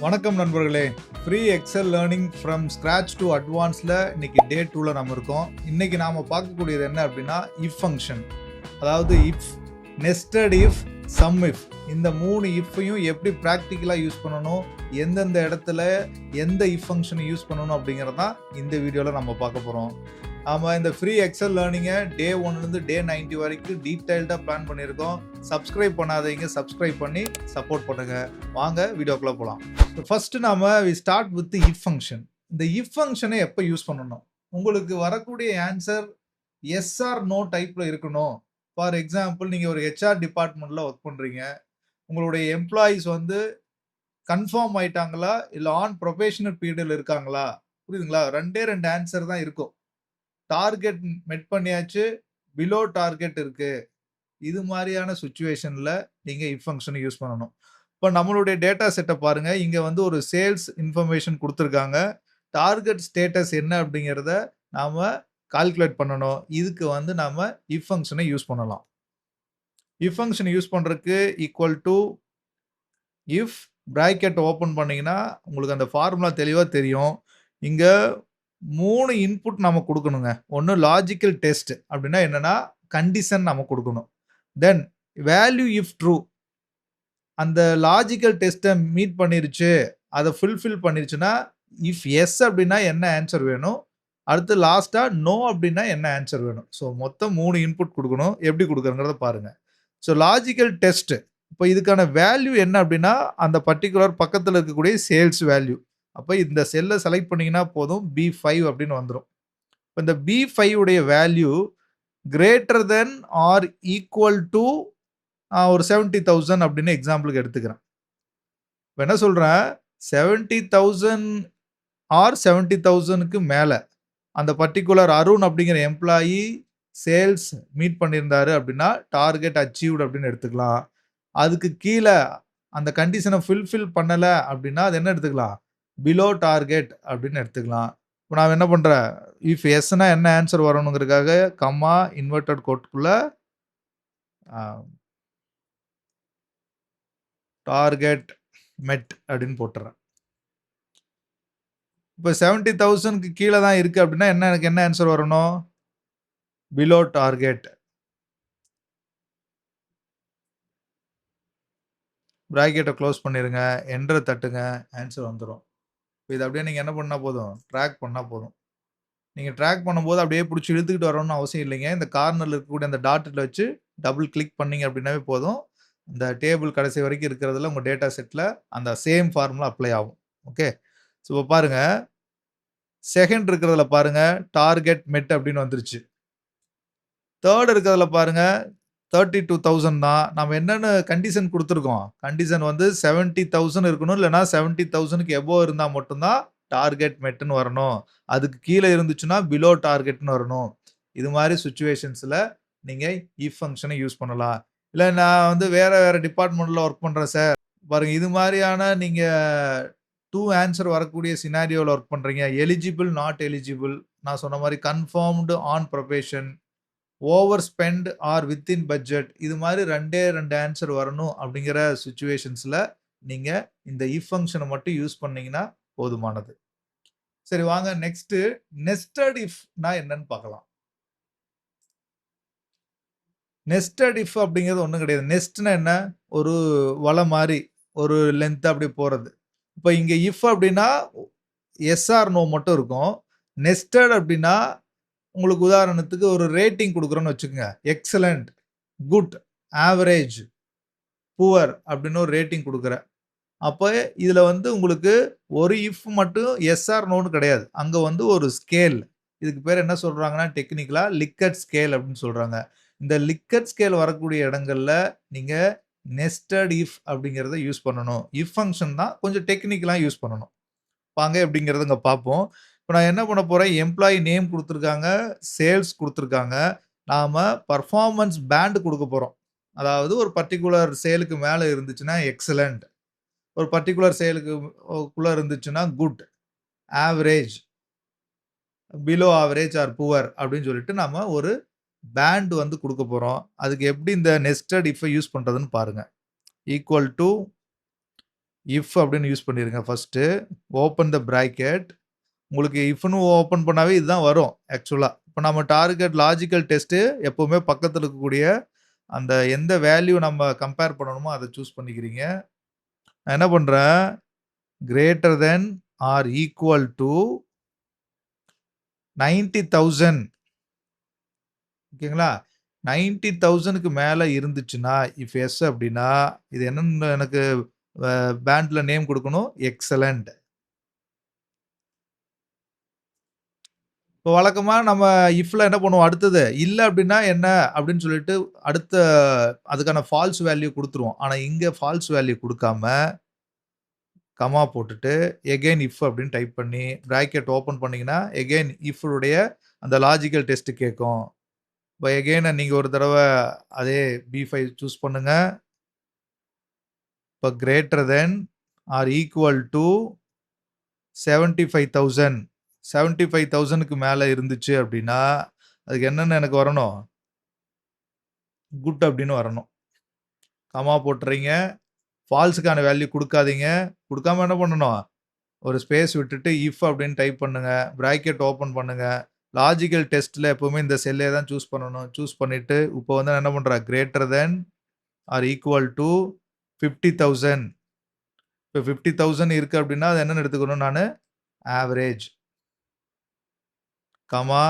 வணக்கம் நண்பர்களே. Free Excel learning from scratch to அட்வான்ஸில் இன்னைக்கு டே 2ல் நம்ம இருக்கோம். இன்னைக்கு நாம் பார்க்கக்கூடியது என்ன அப்படின்னா இஃப் ஃபங்க்ஷன். அதாவது if, nested if, some if, இந்த 3 இஃப்பையும் எப்படி ப்ராக்டிக்கலாக யூஸ் பண்ணணும், எந்தெந்த இடத்துல எந்த இஃப் ஃபங்க்ஷனை யூஸ் பண்ணணும் அப்படிங்கிறது தான் இந்த வீடியோவில் நம்ம பார்க்க போகிறோம். ஆமாம், இந்த ஃப்ரீ எக்ஸல் லேர்னிங்கை டே 1லேருந்து டே 90 வரைக்கும் டீட்டெயில்டாக பிளான் பண்ணியிருக்கோம். சப்ஸ்கிரைப் பண்ணாதீங்க, சப்ஸ்கிரைப் பண்ணி சப்போர்ட் பண்ணுங்கள். வாங்க வீடியோக்குள்ளே போகலாம். First we start with if function. இந்த இஃப் ஃபங்க்ஷனை எப்போ யூஸ் பண்ணணும்? உங்களுக்கு வரக்கூடிய ஆன்சர் எஸ் ஆர் நோ டைப்பில் இருக்கணும். ஃபார் எக்ஸாம்பிள், நீங்கள் ஒரு ஹெச்ஆர் டிபார்ட்மெண்ட்டில் ஒர்க் பண்ணுறீங்க. உங்களுடைய எம்ப்ளாயீஸ் கன்ஃபார்ம் ஆயிட்டாங்களா, இல்லை ஆன் ப்ரொபேஷனல் பீரியடில் இருக்காங்களா? புரியுதுங்களா? ரெண்டு ஆன்சர் தான் இருக்கும். டார்கெட் மெட் பண்ணியாச்சு, பிலோ டார்கெட் இருக்கு. இது மாதிரியான சுச்சுவேஷன்ல நீங்க இஃப் ஃபங்க்ஷனை யூஸ் பண்ணணும். இப்போ நம்மளுடைய டேட்டா செட்டை பாருங்க. இங்க ஒரு சேல்ஸ் இன்ஃபர்மேஷன் கொடுத்துருக்காங்க. டார்கெட் ஸ்டேட்டஸ் என்ன அப்படிங்கிறத நாம கால்குலேட் பண்ணணும். இதுக்கு நாம இஃப் ஃபங்க்ஷனை யூஸ் பண்ணலாம். இஃப் ஃபங்க்ஷனை யூஸ் பண்றதுக்கு equal to if bracket open பண்ணீங்கன்னா உங்களுக்கு அந்த ஃபார்முலா தெளிவா தெரியும். இங்க 3 இன்புட் நம்ம கொடுக்கணுங்க. ஒன்று லாஜிக்கல் டெஸ்ட் அப்படின்னா என்னன்னா கண்டிஷன் நம்ம கொடுக்கணும். தென் வேல்யூ இஃப் ட்ரூ, அந்த லாஜிக்கல் டெஸ்ட்டை மீட் பண்ணிருச்சு, அதை ஃபுல்ஃபில் பண்ணிருச்சுன்னா இஃப் எஸ் அப்படின்னா என்ன ஆன்சர் வேணும், அடுத்து லாஸ்டா நோ அப்படின்னா என்ன ஆன்சர் வேணும். ஸோ மொத்தம் 3 இன்புட் கொடுக்கணும். எப்படி கொடுக்குறங்கிறத பாருங்க. ஸோ லாஜிக்கல் டெஸ்ட், இப்போ இதுக்கான வேல்யூ என்ன அப்படின்னா அந்த பர்டிகுலர் பக்கத்தில் இருக்கக்கூடிய சேல்ஸ் வேல்யூ. அப்போ இந்த செல்லை செலக்ட் பண்ணிங்கன்னா போதும், B5 அப்படின்னு வந்துடும். இப்போ இந்த B5 உடைய value greater than or equal to ஒரு 70,000 அப்படின்னு எக்ஸாம்பிளுக்கு எடுத்துக்கிறேன். இப்போ என்ன சொல்கிறேன், 70,000 ஆர் 70,000க்கு மேலே அந்த பர்டிகுலர் அருண் அப்படிங்கிற எம்ப்ளாயி சேல்ஸ் மீட் பண்ணியிருந்தாரு அப்படின்னா டார்கெட் அச்சீவ்டு அப்படின்னு எடுத்துக்கலாம். அதுக்கு கீழே அந்த கண்டிஷனை ஃபுல்ஃபில் பண்ணலை அப்படின்னா அது என்ன எடுத்துக்கலாம், பிலோ டார்கெட் அப்படின்னு எடுத்துக்கலாம். இப்போ நான் என்ன பண்ணுறேன், இஃப் எஸ்னா என்ன ஆன்சர் வரணுங்கிறதுக்காக கம்மா இன்வெர்டட் கோட்டுக்குள்ள டார்கெட் மெட் அப்படின்னு போட்டுறேன். இப்போ 70,000க்கு கீழே தான் இருக்குது அப்படின்னா எனக்கு என்ன ஆன்சர் வரணும், பிலோ டார்கெட். பிராக்கெட்டை க்ளோஸ் பண்ணிடுங்க, என்டரை தட்டுங்க, ஆன்சர் வந்துடும். இது அப்படியே நீங்கள் என்ன பண்ணால் போதும், ட்ராக் பண்ணால் போதும். நீங்கள் ட்ராக் பண்ணும்போது அப்படியே பிடிச்சி இழுத்துக்கிட்டு வரணும்னு அவசியம் இல்லைங்க. இந்த கார்னரில் இருக்கக்கூடிய அந்த டாட்டில் வச்சு டபுள் கிளிக் பண்ணிங்க அப்படின்னாவே போதும். இந்த டேபிள் கடைசி வரைக்கும் இருக்கிறதுல உங்கள் டேட்டா செட்டில் அந்த சேம் ஃபார்முலா அப்ளை ஆகும். ஓகே, ஸோ இப்போ பாருங்கள், செகண்ட் இருக்கிறதுல பாருங்கள் டார்கெட் மெட் அப்படின்னு வந்துருச்சு. தேர்ட் இருக்கிறதுல பாருங்கள் 32,000 தான். நம்ம என்னென்னு கண்டிஷன் கொடுத்துருக்கோம், கண்டிஷன் 70,000 இருக்கணும், இல்லைனா 70,000க்கு எபோவ் இருந்தால் மட்டும்தான் டார்கெட் மெட்டுன்னு வரணும். அதுக்கு கீழே இருந்துச்சுன்னா பிலோ டார்கெட்னு வரணும். இது மாதிரி சுச்சுவேஷன்ஸில் நீங்கள் இஃப் ஃபங்க்ஷனை யூஸ் பண்ணலாம். இல்லை நான் வேறு டிபார்ட்மெண்ட்டில் ஒர்க் பண்ணுறேன் சார், பாருங்கள் இது மாதிரியான நீங்கள் 2 ஆன்சர் வரக்கூடிய சினாரியோவில் ஒர்க் பண்ணுறீங்க. எலிஜிபிள், நாட் எலிஜிபிள், நான் சொன்ன மாதிரி confirmed, on probation, over spend or within budget, இது மாதிரி 2 ஆன்சர் வரணும் அப்படிங்கிற சுச்சுவேஷன்ஸில் நீங்கள் இந்த இஃப் ஃபங்க்ஷனை மட்டும் யூஸ் பண்ணீங்கன்னா போதுமானது. சரி, வாங்க நெக்ஸ்ட் நெஸ்டட் இஃப்னா என்னன்னு பார்க்கலாம். நெஸ்டட் இஃப் அப்படிங்கிறது ஒன்றும் கிடையாது. நெஸ்ட்னா என்ன, ஒரு வலை மாதிரி ஒரு லென்த் அப்படி போகிறது. இப்போ இங்கே இஃப் அப்படின்னா எஸ்ஆர் நோ மட்டும் இருக்கும். நெஸ்டட் அப்படின்னா உங்களுக்கு உதாரணத்துக்கு ஒரு ரேட்டிங் கொடுக்குறோன்னு வச்சுக்கோங்க, எக்ஸலண்ட், குட், ஆவரேஜ், புவர் அப்படின்னு ஒரு ரேட்டிங் கொடுக்குறேன். அப்போ இதில் உங்களுக்கு ஒரு இஃப் மட்டும் எஸ்ஆர் நோன்னு கிடையாது. அங்கே ஒரு ஸ்கேல், இதுக்கு பேர் என்ன சொல்கிறாங்கன்னா டெக்னிக்கலாக லிக்கட் ஸ்கேல் அப்படின்னு சொல்கிறாங்க. இந்த லிக்கட் ஸ்கேல் வரக்கூடிய இடங்கள்ல நீங்கள் நெஸ்டட் இஃப் அப்படிங்கிறத யூஸ் பண்ணணும். இஃப் ஃபங்க்ஷன் தான் கொஞ்சம் டெக்னிக்கலாக யூஸ் பண்ணணும். வாங்க எப்படிங்கிறத இங்கே பார்ப்போம். இப்போ நான் என்ன பண்ண போகிறேன், எம்ப்ளாயி நேம் கொடுத்துருக்காங்க, சேல்ஸ் கொடுத்துருக்காங்க, நாம் பர்ஃபார்மன்ஸ் பேண்ட் கொடுக்க போகிறோம். அதாவது ஒரு பர்டிகுலர் சேலுக்கு மேலே இருந்துச்சுன்னா எக்ஸலண்ட், ஒரு பர்டிகுலர் சேலுக்குள்ளே இருந்துச்சுன்னா good, average, below average or poor அப்படின்னு சொல்லிட்டு நம்ம ஒரு பேண்ட் கொடுக்க போகிறோம். அதுக்கு எப்படி இந்த நெஸ்டட் இஃபை யூஸ் பண்ணுறதுன்னு பாருங்கள். ஈக்குவல் டு இஃப் அப்படின்னு யூஸ் பண்ணிருங்க ஃபர்ஸ்ட்டு. Open the bracket. உங்களுக்கு இஃப்னு ஓப்பன் பண்ணாவே இதுதான் வரும் ஆக்சுவலா. இப்ப நம்ம டார்கெட் லாஜிக்கல் டெஸ்ட்டு எப்பவுமே பக்கத்துல இருக்கக்கூடிய அந்த எந்த வேல்யூ நம்ம கம்பேர் பண்ணணுமோ அத சூஸ் பண்ணிக்கிறீங்க. நான் என்ன பண்றேன், greater than or equal to 90,000 ஓகேங்களா? 90,000க்கு மேல இருந்துச்சுன்னா, இஃப் எஸ் அப்படின்னா, இது என்னன்னு எனக்கு பேண்ட்ல நேம் குடுக்கணும். எக்ஸலன்ட். இப்போ வழக்கமா நம்ம இஃப்ல என்ன பண்ணுவோம் அடுத்தது, இல்ல அப்படின்னா என்ன அப்படின்னு சொல்லிட்டு அடுத்த அதுக்கான ஃபால்ஸ் வேல்யூ குடுத்துருவோம். ஆனா இங்க ஃபால்ஸ் வேல்யூ குடுக்காம, கமா போட்டுட்டு எகைன் இஃப் அப்படின்னு டைப் பண்ணி பிராக்கெட் ஓப்பன் பண்ணீங்கன்னா, எகைன் இஃப் உடைய அந்த லாஜிக்கல் டெஸ்ட் கேட்கும். இப்போ எகைன் நீங்க ஒரு தடவ அதே B5 சூஸ் பண்ணுங்க. இப்போ greater than or equal to 75,000 75,000க்கு மேல இருந்துச்சு அப்படின்னா, அதுக்கு என்னன்னு எனக்கு வரணும்? குட் அப்படின்னு வரணும். கமா போட்டுறீங்க. ஃபால்ஸுக்கான வேல்யூ குடுக்காதீங்க. குடுக்காம என்ன பண்ணணும்? ஒரு ஸ்பேஸ் விட்டுட்டு இஃப் அப்படின்னு டைப் பண்ணுங்க. பிராக்கெட் ஓப்பன் பண்ணுங்க. லாஜிக்கல் டெஸ்ட்ல எப்பவுமே இந்த செல்லே தான் சூஸ் பண்ணணும். சூஸ் பண்ணிட்டு இப்போ வந்து நான் என்ன பண்றேன்? Greater than or equal to 50,000 இப்போ 50,000 இருக்கு அப்படின்னா, அது என்னன்னு எடுத்துக்கணும் நானு? ஆவரேஜ். கமா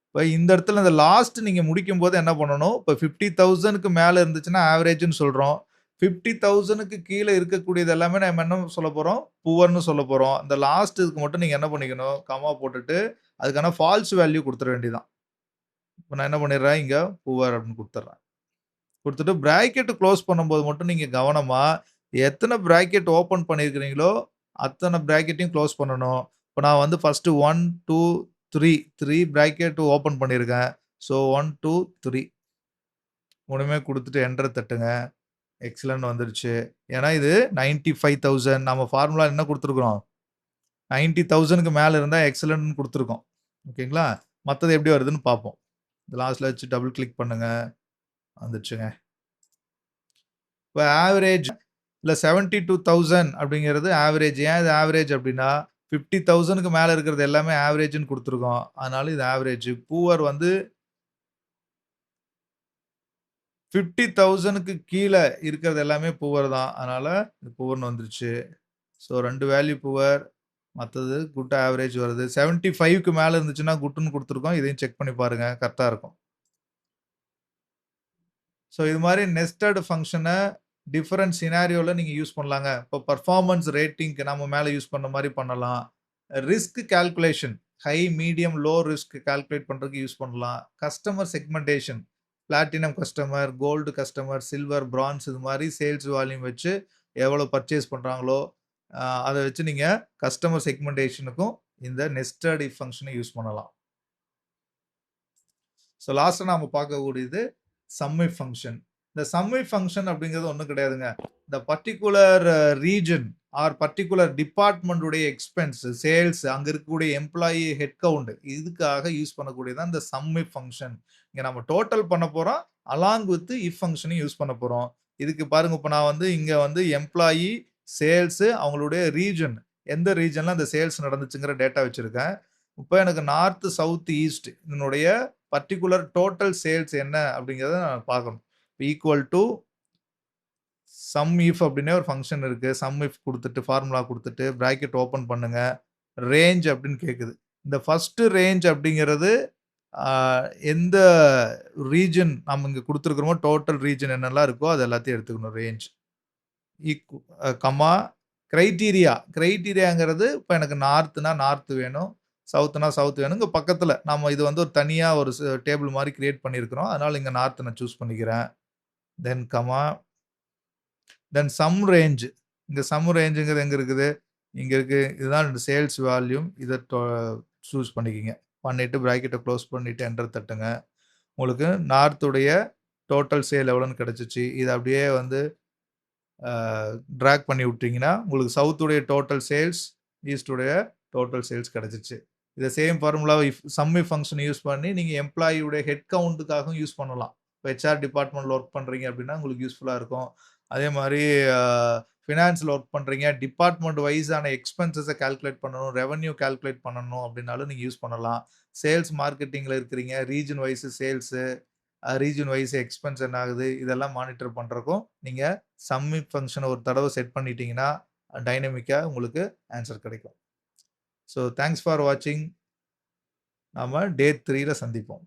இப்ப இந்த இடத்துல இந்த லாஸ்ட் நீங்க முடிக்கும்போது என்ன பண்ணணும்? இப்ப 50,000க்கு மேல இருந்துச்சுன்னா ஆவரேஜ்ன்னு சொல்றோம். 50,000க்கு கீழ இருக்கக்கூடியது எல்லாமே நம்ம என்ன சொல்லப் போறோம்? புவர்ன்னு சொல்லப் போறோம். இந்த லாஸ்ட் இதுக்கு மட்டும் நீங்க என்ன பண்ணிக்கணும்? கமா போட்டுட்டு அதுக்கான ஃபால்ஸ் வேல்யூ குடுத்துற வேண்டியதுதான். இப்ப நான் என்ன பண்ணிடுறேன்? இங்க புவர் அப்படின்னு குடுத்துடுறேன். குடுத்துட்டு பிராக்கெட் குளோஸ் பண்ணும்போது மட்டும் நீங்க கவனமா எத்தன பிராக்கெட் ஓப்பன் பண்ணியிருக்கிறீங்களோ, அத்தன பிராக்கெட்டையும் குளோஸ் பண்ணணும். இப்ப நான் வந்து ஃபர்ஸ்ட் 1, 2, 3 பிராக்கெட் ஓப்பன் பண்ணியிருக்கேன். ஸோ 1, 2, 3 3மே குடுத்துட்டு என்டர் தட்டுங்க. எக்ஸலன்ட் வந்துருச்சு. ஏன்னா இது 95,000 நம்ம ஃபார்முலா என்ன குடுத்துருக்கிறோம்? 90,000க்கு மேல இருந்தா எக்ஸலன்ட்ன்னு குடுத்துருக்கோம். ஓகேங்களா? மத்தது எப்படி வருதுன்னு பார்ப்போம். லாஸ்ட்ல வச்சு டபுள் கிளிக் பண்ணுங்க. வந்துருச்சுங்க. இப்ப ஆவரேஜ் இல்ல 72,000 அப்படிங்கிறது ஆவரேஜ். ஏன் இது ஆவரேஜ் அப்படின்னா, 50,000க்கு மேல இருக்கிறது எல்லாமே ஆவரேஜ்ன்னு குடுத்துருக்கோம். அதனால இது ஆவரேஜ். புவர் வந்து 50,000க்கு கீழ இருக்கிறது எல்லாமே புவர் தான். அதனால இது புவர்ன்னு வந்துருச்சு. So 2 value poor. மத்தது குட் ஆவரேஜ் வருது. 75க்கு மேல இருந்துச்சுன்னா குட்ன்னு குடுத்துருக்கோம். இதையும் செக் பண்ணி பாருங்க. கரெக்ட்டா இருக்கும். ஸோ இது மாரி நெஸ்டட் ஃபங்ஷன டிஃபரண்ட் சினாரியோல நீங்க யூஸ் பண்ணலாங்க. இப்போ பெர்ஃபார்மன்ஸ் ரேட்டிங்க்கு நம்ம மேல யூஸ் பண்ண மாரி பண்ணலாம். Risk calculation high, medium, low risk calculate பண்றதுக்கு யூஸ் பண்ணலாம். Customer segmentation platinum customer, gold customer, silver, bronze இது மாரி சேல்ஸ் வால்யூம் வச்சு எவ்வளோ பர்ச்சேஸ் பண்றாங்களோ, அத வச்சு நீங்க கஸ்டமர் செக்மென்டேஷனுக்கும் இந்த நெஸ்டட் இஃப் ஃபங்ஷன யூஸ் பண்ணலாம். ஸோ லாஸ்ட்டா நாம பார்க்கக்கூடியது சம் இஃப் ஃபங்ஷன். இந்த சம் இஃப் ஃபங்ஷன் அப்படிங்கிறது ஒண்ணும் கிடையாதுங்க. இந்த particular region or particular department உடைய எக்ஸ்பென்ஸ், சேல்ஸ் அங்க இருக்கக்கூடிய எம்ப்ளாயி ஹெட் கவுண்ட் இதுக்காக யூஸ் பண்ணக்கூடியது தான் இந்த சம் இஃப் ஃபங்ஷன். இங்க நம்ம டோட்டல் பண்ண போறோம். அலாங் வித் இஃப் ஃபங்ஷனையும் யூஸ் பண்ண போறோம். இதுக்கு பாருங்க இப்ப நான் வந்து இங்க வந்து எம்ப்ளாயி, சேல்ஸ் அவங்களுடைய ரீஜன் எந்த ரீஜன்ல அந்த சேல்ஸ் நடந்துச்சுங்கிற டேட்டா வச்சிருக்கேன். இப்ப எனக்கு நார்த், சவுத், ஈஸ்ட் இதனுடைய பர்ட்டிகுலர் டோட்டல் சேல்ஸ் என்ன அப்படிங்கிறத நான் பார்க்கணும். ஈக்குவல் டூ சம் இஃப் அப்படின்னே ஒரு ஃபங்ஷன் இருக்கு. சம் இஃப் குடுத்துட்டு ஃபார்முலா குடுத்துட்டு பிராக்கெட் ஓப்பன் பண்ணுங்க. ரேஞ்ச் அப்படின்னு கேட்குது. இந்த ஃபர்ஸ்ட் ரேஞ்ச் அப்படிங்கிறது ஆ, எந்த ரீஜன் நம்ம இங்க குடுத்துருக்கிறோமோ டோட்டல் ரீஜன் என்னெல்லாம் இருக்கோ அது எல்லாத்தையும் எடுத்துக்கணும் ரேஞ்ச். Comma criteria. கிரைட்டீரியாங்கிறது இப்ப எனக்கு நார்த்னா நார்த் வேணும். சவுத்னா சவுத் வேணும். இங்க பக்கத்துல நம்ம இது வந்து ஒரு தனியா ஒரு டேபிள் மாரி கிரியேட் பண்ணியிருக்கிறோம். அதனால இங்க நார்த் நான் சூஸ் பண்ணிக்கிறேன். தென் கமா தென் சம் ரேஞ்ச். இங்க சம் ரேஞ்சுங்கிறது எங்க இருக்குது? இங்க இருக்கு. இதுதான் சேல்ஸ் வால்யூம். இத சூஸ் பண்ணிக்கங்க. பண்ணிட்டு பிராக்கெட்ட குளோஸ் பண்ணிட்டு என்டர் தட்டுங்க. உங்களுக்கு நார்த் உடைய டோட்டல் சேல் எவ்வளோன்னு கிடைச்சுச்சு. இத அப்படியே வந்து டிராக் பண்ணி விட்டீங்கன்னா, உங்களுக்கு சவுத் உடைய டோட்டல் சேல்ஸ், ஈஸ்ட் உடைய டோட்டல் சேல்ஸ் கிடைச்சிச்சு. இத சேம் ஃபார்முலாவ சம் இஃப் ஃபங்ஷன் யூஸ் பண்ணி நீங்க எம்ப்ளாயி உடைய ஹெட் கவுண்ட்க்காகவும் யூஸ் பண்ணலாம். இப்ப ஹெச்ஆர் டிபார்ட்மெண்ட்ல வொர்க் பண்றீங்க அப்படின்னா உங்களுக்கு யூஸ்ஃபுல்லா இருக்கும். அதே மாரி ஃபினான்ஸில் ஒர்க் பண்ணுறீங்க, டிபார்ட்மெண்ட் வைஸான எக்ஸ்பென்சஸை கால்குலேட் பண்ணணும், ரெவென்யூ கால்குலேட் பண்ணணும் அப்படின்னாலும் நீங்கள் யூஸ் பண்ணலாம். சேல்ஸ் மார்க்கெட்டிங்கில் இருக்கிறீங்க, region wise sales, region wise expense என்ன ஆகுது இதெல்லாம் மானிட்டர் பண்ணுறக்கும் நீங்கள் சம்மிட் ஃபங்க்ஷனை ஒரு தடவை செட் பண்ணிட்டீங்கன்னா டைனமிக்காக உங்களுக்கு ஆன்சர் கிடைக்கும். ஸோ தேங்க்ஸ் ஃபார் வாட்சிங். நாம டே 3ல சந்திப்போம்.